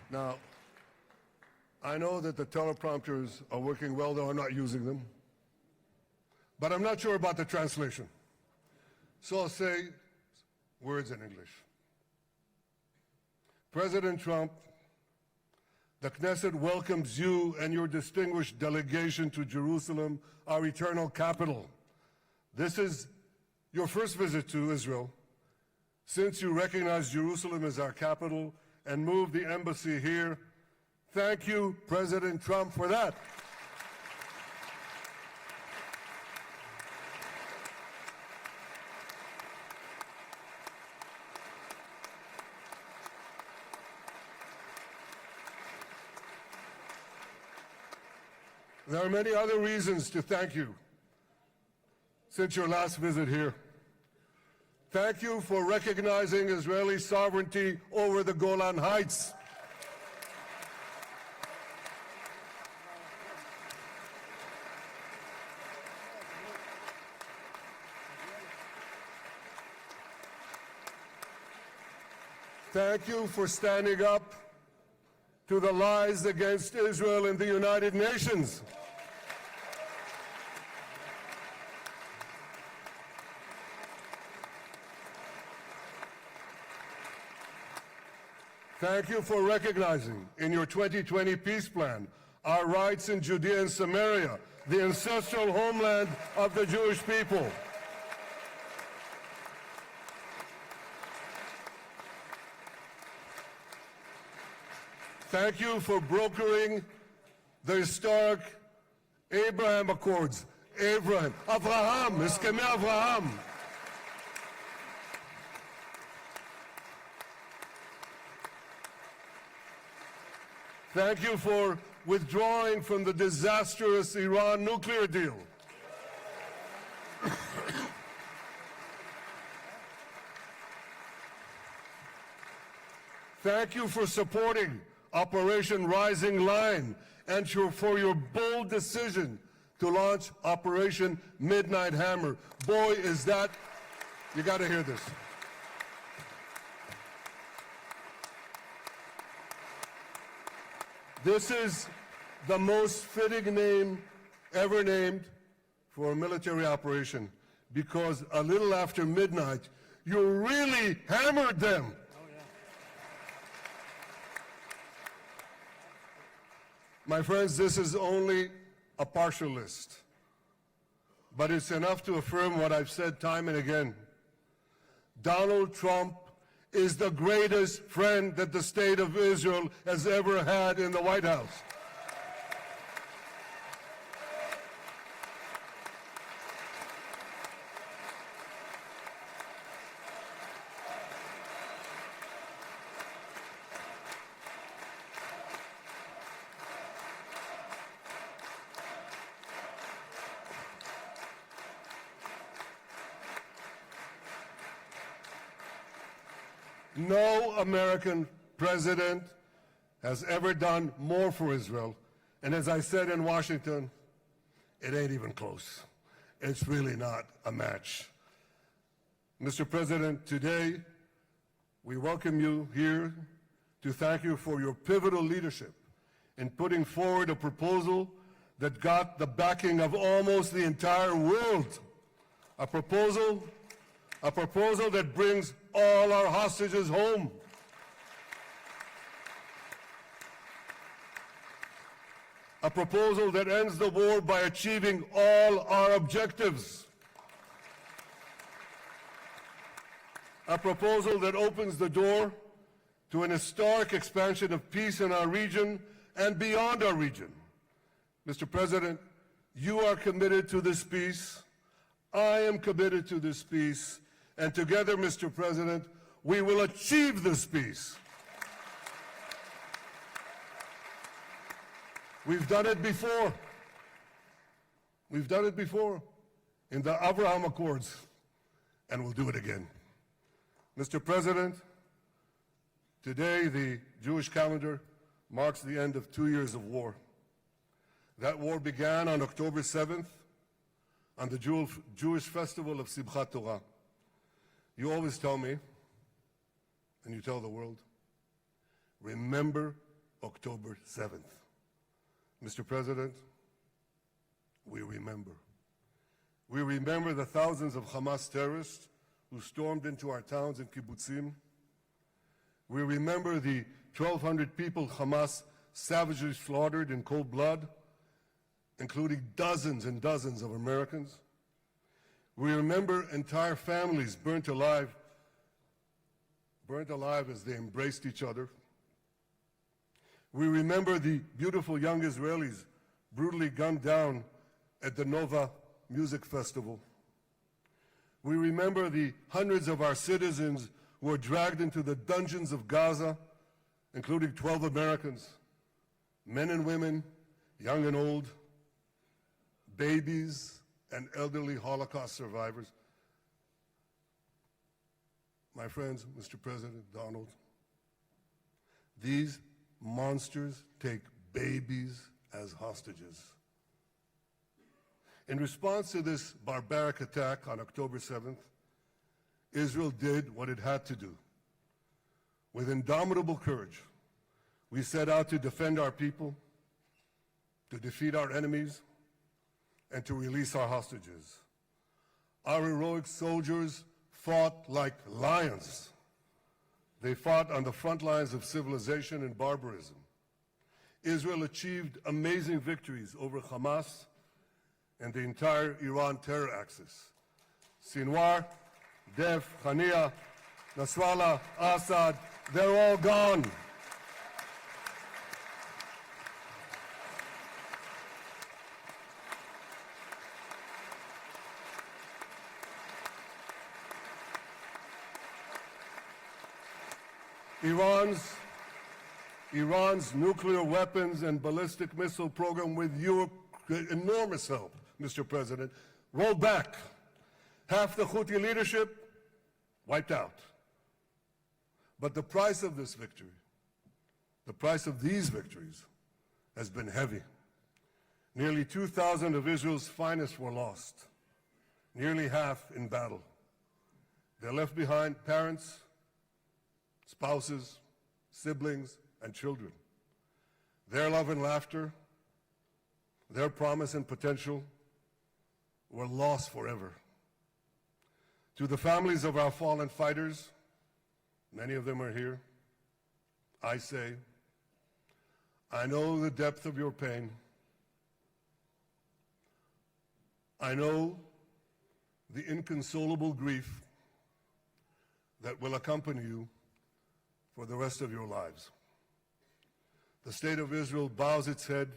Now, I know that the teleprompters are working well, though I'm not using them. But I'm not sure about the translation. So I'll say words in English. President Trump, the Knesset welcomes you and your distinguished delegation to Jerusalem, our eternal capital. This is your first visit to Israel since you recognize Jerusalem as our capital and moved the embassy here. Thank you, President Trump, for that. There are many other reasons to thank you since your last visit here. Thank you for recognizing Israeli sovereignty over the Golan Heights. Thank you for standing up to the lies against Israel in the United Nations. Thank you for recognizing in your 2020 peace plan our rights in Judea and Samaria, the ancestral homeland of the Jewish people. Thank you for brokering the historic Abraham Accords. Abraham, Eskemei Avraham. Thank you for withdrawing from the disastrous Iran nuclear deal. Thank you for supporting Operation Rising Lion and for your bold decision to launch Operation Midnight Hammer. Boy, is that, you got to hear this. This is the most fitting name ever named for a military operation, because a little after midnight, you really hammered them. My friends, this is only a partial list, but it's enough to affirm what I've said time and again. Donald Trump is the greatest friend that the state of Israel has ever had in the White House. No American president has ever done more for Israel. And as I said in Washington, it ain't even close. It's really not a match. Mr. President, today we welcome you here to thank you for your pivotal leadership in putting forward a proposal that got the backing of almost the entire world. A proposal that brings all our hostages home. A proposal that ends the war by achieving all our objectives. A proposal that opens the door to an historic expansion of peace in our region and beyond our region. Mr. President, you are committed to this peace. I am committed to this peace. And together, Mr. President, we will achieve this peace. We've done it before. We've done it before in the Abraham Accords, and we'll do it again. Mr. President, today the Jewish calendar marks the end of 2 years of war. That war began on October 7th, on the Jewish festival of Simchat Torah. You always tell me, and you tell the world, remember October 7th. Mr. President, we remember. We remember the thousands of Hamas terrorists who stormed into our towns and kibbutzim. We remember the 1,200 people Hamas savagely slaughtered in cold blood, including dozens and dozens of Americans. We remember entire families burnt alive as they embraced each other. We remember the beautiful young Israelis brutally gunned down at the Nova Music Festival. We remember the hundreds of our citizens who were dragged into the dungeons of Gaza, including 12 Americans, men and women, young and old, babies and elderly Holocaust survivors. My friends, Mr. President, Donald, these monsters take babies as hostages. In response to this barbaric attack on October 7th, Israel did what it had to do. With indomitable courage, we set out to defend our people, to defeat our enemies, and to release our hostages. Our heroic soldiers fought like lions. They fought on the front lines of civilization and barbarism. Israel achieved amazing victories over Hamas and the entire Iran terror axis. Sinwar, Def, Hania, Nasrallah, Assad, they're all gone. Iran's nuclear weapons and ballistic missile program, with your enormous help, Mr. President, rolled back. Half the Houthi leadership wiped out. But the price of this victory, the price of these victories, has been heavy. Nearly 2,000 of Israel's finest were lost, nearly half in battle. They left behind parents, spouses, siblings, and children. Their love and laughter, their promise and potential were lost forever. To the families of our fallen fighters, many of them are here, I say, I know the depth of your pain. I know the inconsolable grief that will accompany you for the rest of your lives. The state of Israel bows its head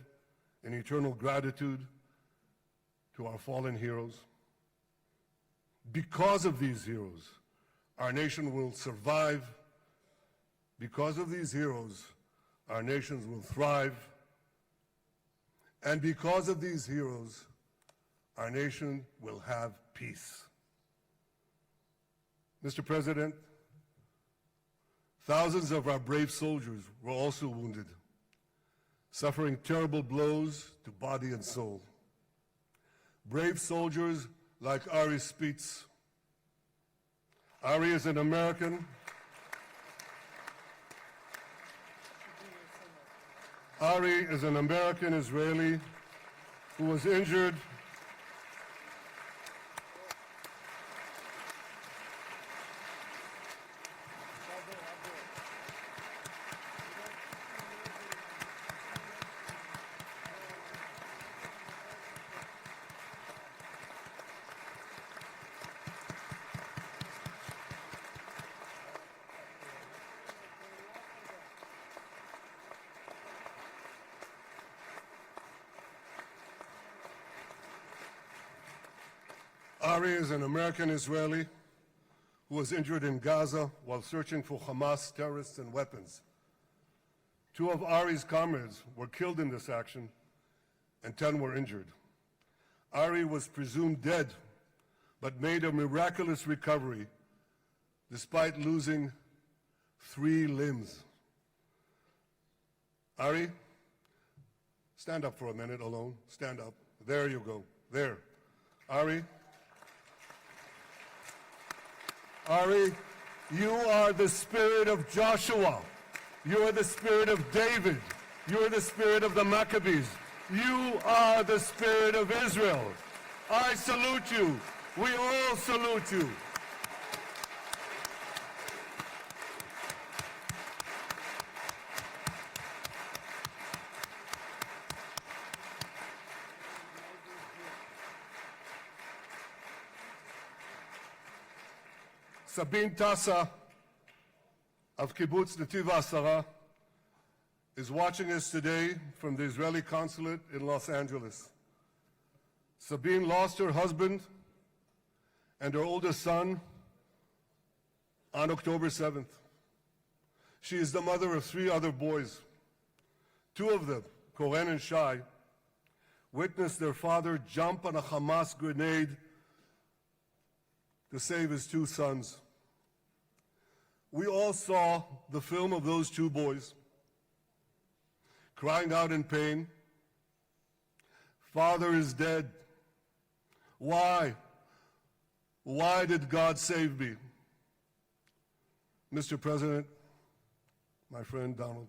in eternal gratitude to our fallen heroes. Because of these heroes, our nation will survive. Because of these heroes, our nations will thrive. And because of these heroes, our nation will have peace. Mr. President, thousands of our brave soldiers were also wounded, suffering terrible blows to body and soul. Brave soldiers like Ari Spitz. Ari is an American. Ari is an American Israeli who was injured Ari is an American Israeli who was injured in Gaza while searching for Hamas terrorists and weapons. 2 of Ari's comrades were killed in this action, and 10 were injured. Ari was presumed dead, but made a miraculous recovery despite losing 3 limbs. Ari, stand up for a minute alone. Stand up. There you go. There. Ari, you are the spirit of Joshua. You are the spirit of David. You're the spirit of the Maccabees. You are the spirit of Israel. I salute you. We all salute you. Sabine Tassa of Kibbutz Netiv HaAsara is watching us today from the Israeli consulate in Los Angeles. Sabine lost her husband and her oldest son on October 7th. She is the mother of 3 other boys. 2 of them, Koren and Shai, witnessed their father jump on a Hamas grenade to save his 2 sons. We all saw the film of those 2 boys crying out in pain, "Father is dead. Why? Why did God save me?" Mr. President, my friend Donald,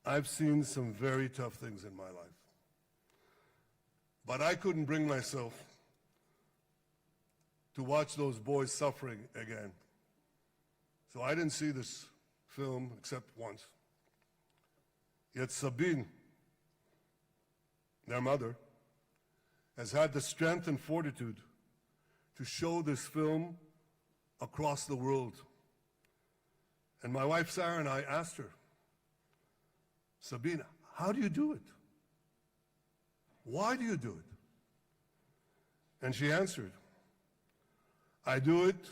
I've seen some very tough things in my life. But I couldn't bring myself to watch those boys suffering again. So I didn't see this film except once. Yet Sabine, their mother, has had the strength and fortitude to show this film across the world. And my wife Sarah and I asked her, "Sabine, how do you do it? Why do you do it?" And she answered, "I do it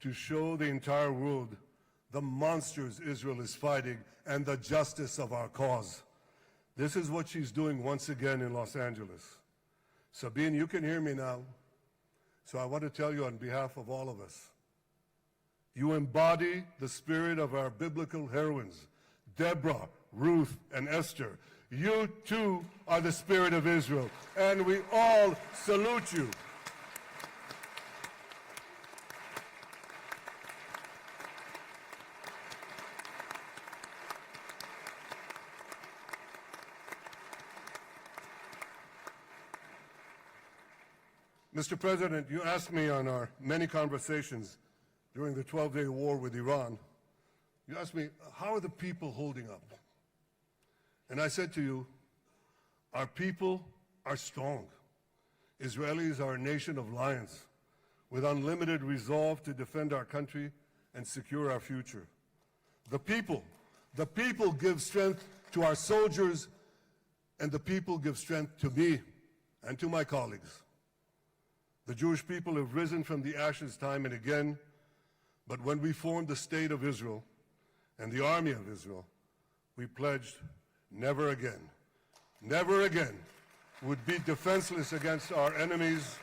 to show the entire world the monsters Israel is fighting and the justice of our cause." This is what she's doing once again in Los Angeles. Sabine, you can hear me now, so I want to tell you on behalf of all of us, you embody the spirit of our biblical heroines, Deborah, Ruth, and Esther. You too are the spirit of Israel, and we all salute you. Mr. President, you asked me on our many conversations during the 12-day war with Iran, you asked me, how are the people holding up? And I said to you, our people are strong. Israelis are a nation of lions with unlimited resolve to defend our country and secure our future. The people give strength to our soldiers, and the people give strength to me and to my colleagues. The Jewish people have risen from the ashes time and again, but when we formed the State of Israel and the Army of Israel, we pledged never again would be defenseless against our enemies.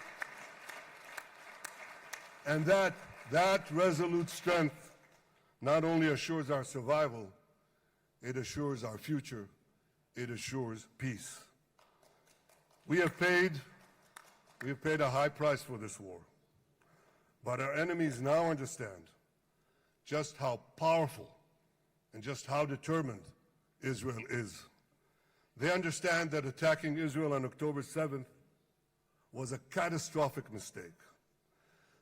And that resolute strength not only assures our survival, it assures our future, it assures peace. We have paid a high price for this war, but our enemies now understand just how powerful and just how determined Israel is. They understand that attacking Israel on October 7th was a catastrophic mistake.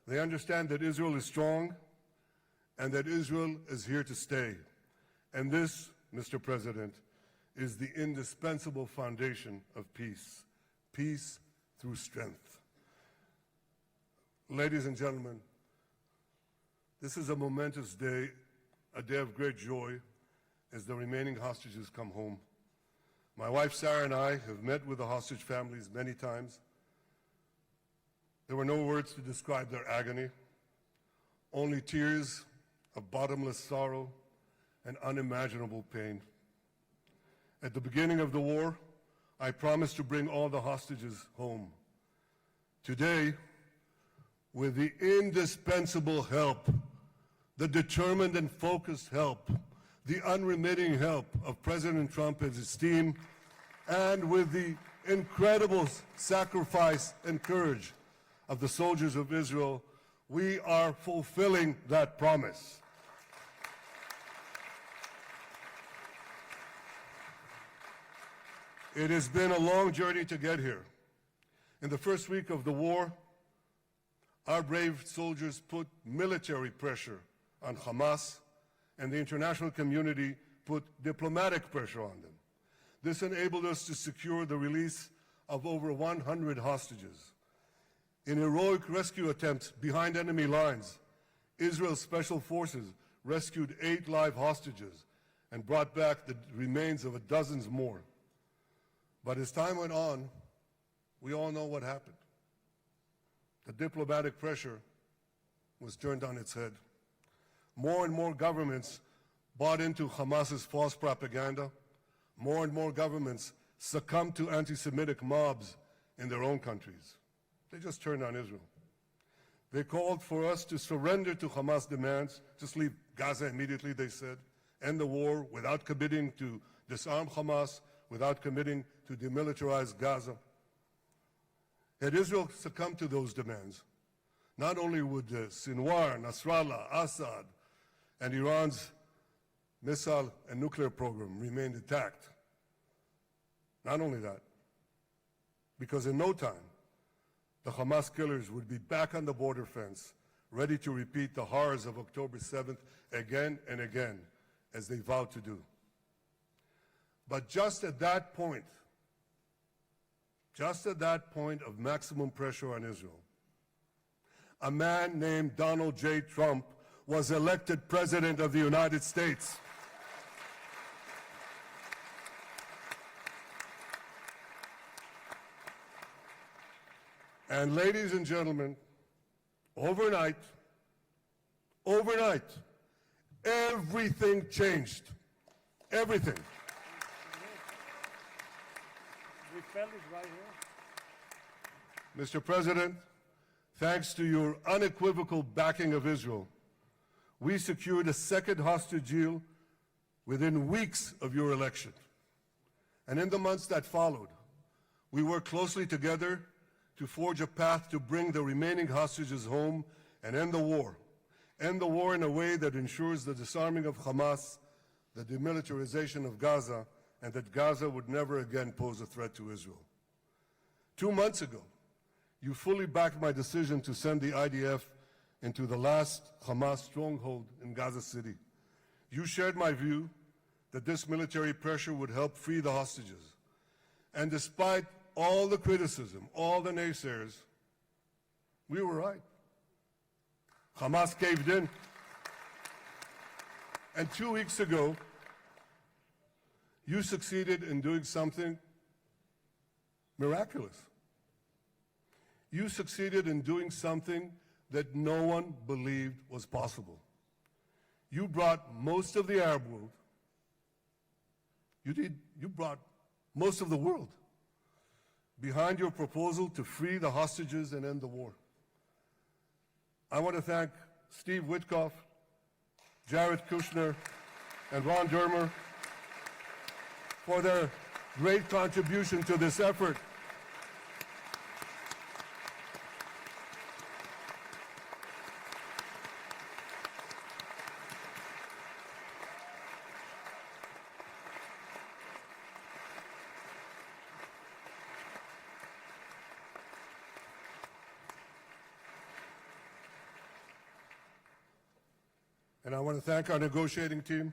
They understand that Israel is strong and that Israel is here to stay. And this, Mr. President, is the indispensable foundation of peace. Peace through strength. Ladies and gentlemen, this is a momentous day, a day of great joy as the remaining hostages come home. My wife Sarah and I have met with the hostage families many times. There were no words to describe their agony, only tears of bottomless sorrow and unimaginable pain. At the beginning of the war, I promised to bring all the hostages home. Today, with the indispensable help, the determined and focused help, the unremitting help of President Trump and his team, and with the incredible sacrifice and courage of the soldiers of Israel, we are fulfilling that promise. It has been a long journey to get here. In the first week of the war, our brave soldiers put military pressure on Hamas, and the international community put diplomatic pressure on them. This enabled us to secure the release of over 100 hostages. In heroic rescue attempts behind enemy lines, Israel's special forces rescued 8 live hostages and brought back the remains of dozens more. But as time went on, we all know what happened. The diplomatic pressure was turned on its head. More and more governments bought into Hamas's false propaganda. More and more governments succumbed to anti-Semitic mobs in their own countries. They just turned on Israel. They called for us to surrender to Hamas demands, just leave Gaza immediately, they said, end the war without committing to disarm Hamas, without committing to demilitarize Gaza. Had Israel succumbed to those demands, not only would Sinwar, Nasrallah, Assad, and Iran's missile and nuclear program remain intact. Not only that, because in no time, the Hamas killers would be back on the border fence, ready to repeat the horrors of October 7th again and again, as they vowed to do. But just at that point of maximum pressure on Israel, a man named Donald J. Trump was elected President of the United States. And ladies and gentlemen, overnight, everything changed. Everything. Right here. Mr. President, thanks to your unequivocal backing of Israel, we secured a second hostage deal within weeks of your election. And in the months that followed, we worked closely together to forge a path to bring the remaining hostages home and end the war. End the war in a way that ensures the disarming of Hamas, the demilitarization of Gaza, and that Gaza would never again pose a threat to Israel. 2 months ago, you fully backed my decision to send the IDF into the last Hamas stronghold in Gaza City. You shared my view that this military pressure would help free the hostages. And despite all the criticism, all the naysayers, we were right. Hamas caved in. And 2 weeks ago, you succeeded in doing something miraculous. You succeeded in doing something that no one believed was possible. You brought most of the Arab world, you brought most of the world behind your proposal to free the hostages and end the war. I want to thank Steve Witkoff, Jared Kushner, and Ron Dermer for their great contribution to this effort. And I want to thank our negotiating team.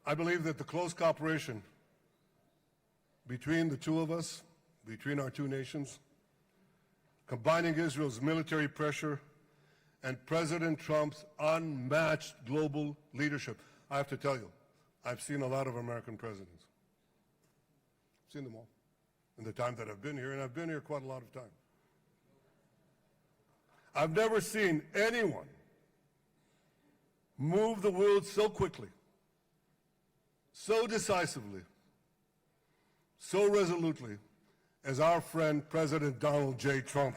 I believe that the close cooperation between the two of us, between our two nations, combining Israel's military pressure and President Trump's unmatched global leadership. I have to tell you, I've seen a lot of American presidents. I've seen them all in the time that I've been here, and I've been here quite a lot of time. I've never seen anyone move the world so quickly, so decisively, so resolutely as our friend President Donald J. Trump.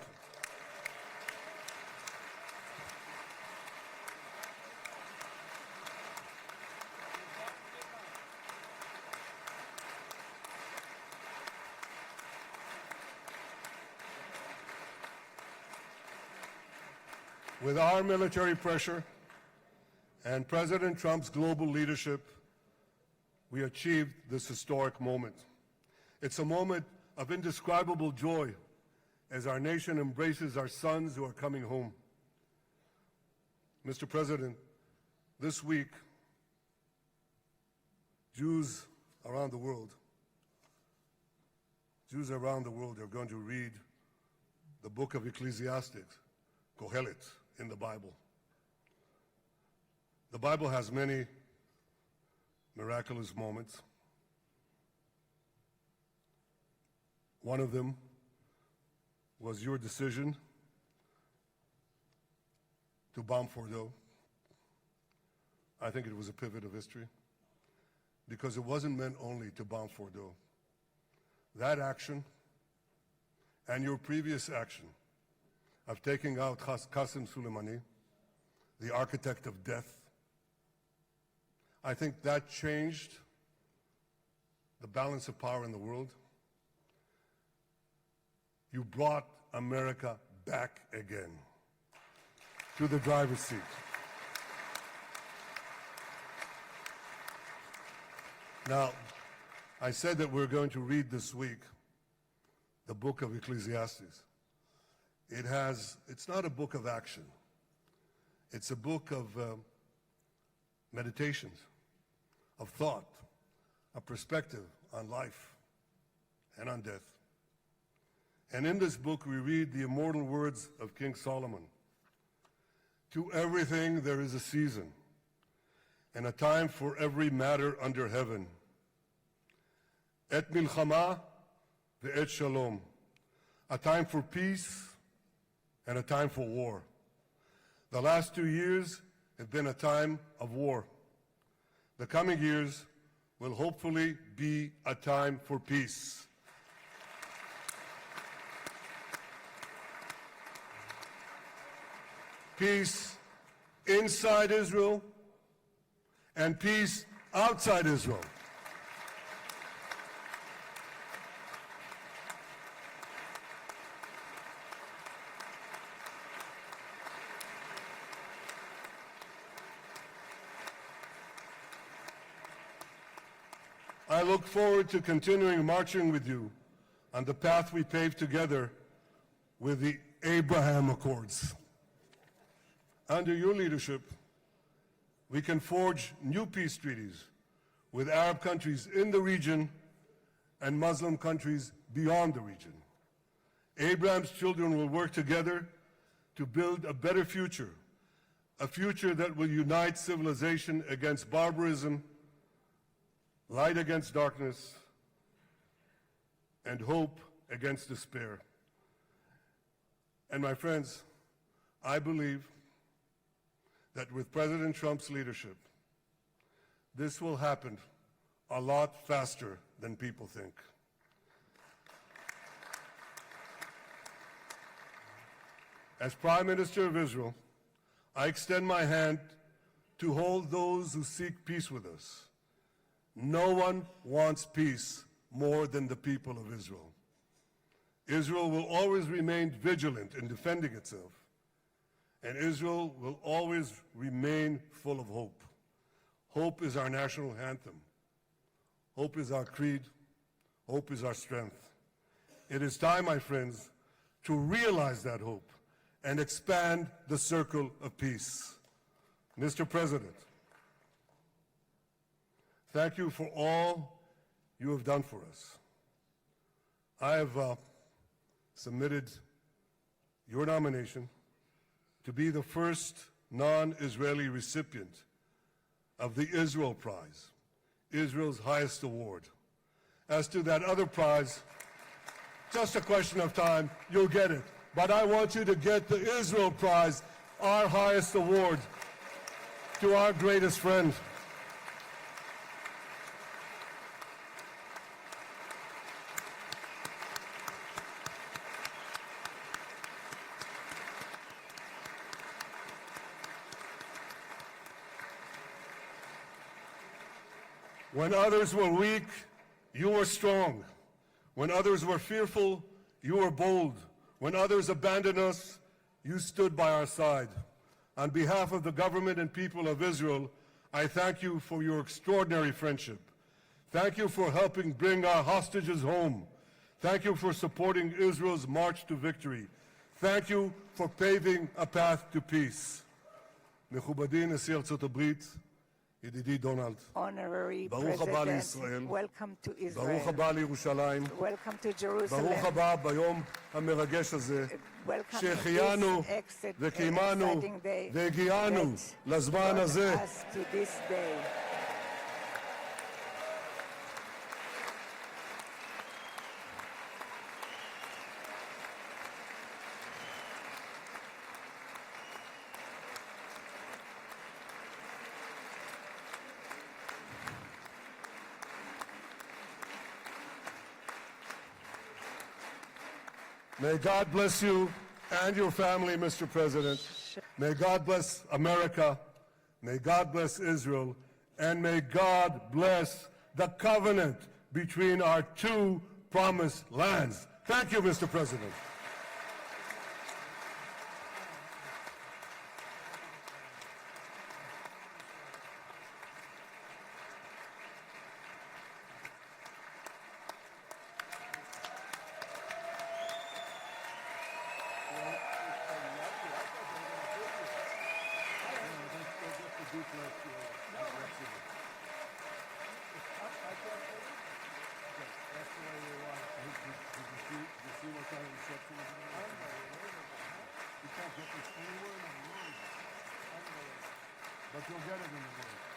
With our military pressure and President Trump's global leadership, we achieved this historic moment. It's a moment of indescribable joy as our nation embraces our sons who are coming home. Mr. President, this week, Jews around the world are going to read the book of Ecclesiastes, Kohelet, in the Bible. The Bible has many miraculous moments. One of them was your decision to bomb Fordo. I think it was a pivot of history because it wasn't meant only to bomb Fordo. That action and your previous action of taking out Qasem Soleimani, the architect of death, I think that changed the balance of power in the world. You brought America back again to the driver's seat. Now, I said that we're going to read this week the book of Ecclesiastes. It's not a book of action. It's a book of meditations, of thought, a perspective on life and on death. And in this book, we read the immortal words of King Solomon. To everything there is a season, and a time for every matter under heaven. Et milchama ve'et shalom. A time for peace and a time for war. The last 2 years have been a time of war. The coming years will hopefully be a time for peace. Peace inside Israel and peace outside Israel. I look forward to continuing marching with you on the path we paved together with the Abraham Accords. Under your leadership, we can forge new peace treaties with Arab countries in the region and Muslim countries beyond the region. Abraham's children will work together to build a better future, a future that will unite civilization against barbarism, light against darkness, and hope against despair. And my friends, I believe that with President Trump's leadership, this will happen a lot faster than people think. As Prime Minister of Israel, I extend my hand to hold those who seek peace with us. No one wants peace more than the people of Israel. Israel will always remain vigilant in defending itself, and Israel will always remain full of hope. Hope is our national anthem. Hope is our creed. Hope is our strength. It is time, my friends, to realize that hope and expand the circle of peace. Mr. President, thank you for all you have done for us. I have submitted your nomination to be the first non-Israeli recipient of the Israel Prize, Israel's highest award. As to that other prize, just a question of time, you'll get it. But I want you to get the Israel Prize, our highest award, to our greatest friend. When others were weak, you were strong. When others were fearful, you were bold. When others abandoned us, you stood by our side. On behalf of the government and people of Israel, I thank you for your extraordinary friendship. Thank you for helping bring our hostages home. Thank you for supporting Israel's march to victory. Thank you for paving a path to peace. מכובדי נשיא ארצות הברית, ידידי דונלד, Honorary ברוך הבא President, לישראל, welcome to Israel. ברוך הבא לירושלים, Welcome to Jerusalem. ברוך הבא ביום המרגש הזה, Welcome to שהחיינו this וקיימנו exciting day והגיענו that לזמן brought הזה. us to this day. May God bless you and your family, Mr. President. May God bless America. May God bless Israel. And may God bless the covenant between our two promised lands. Thank you, Mr. President. But you'll get it in the morning.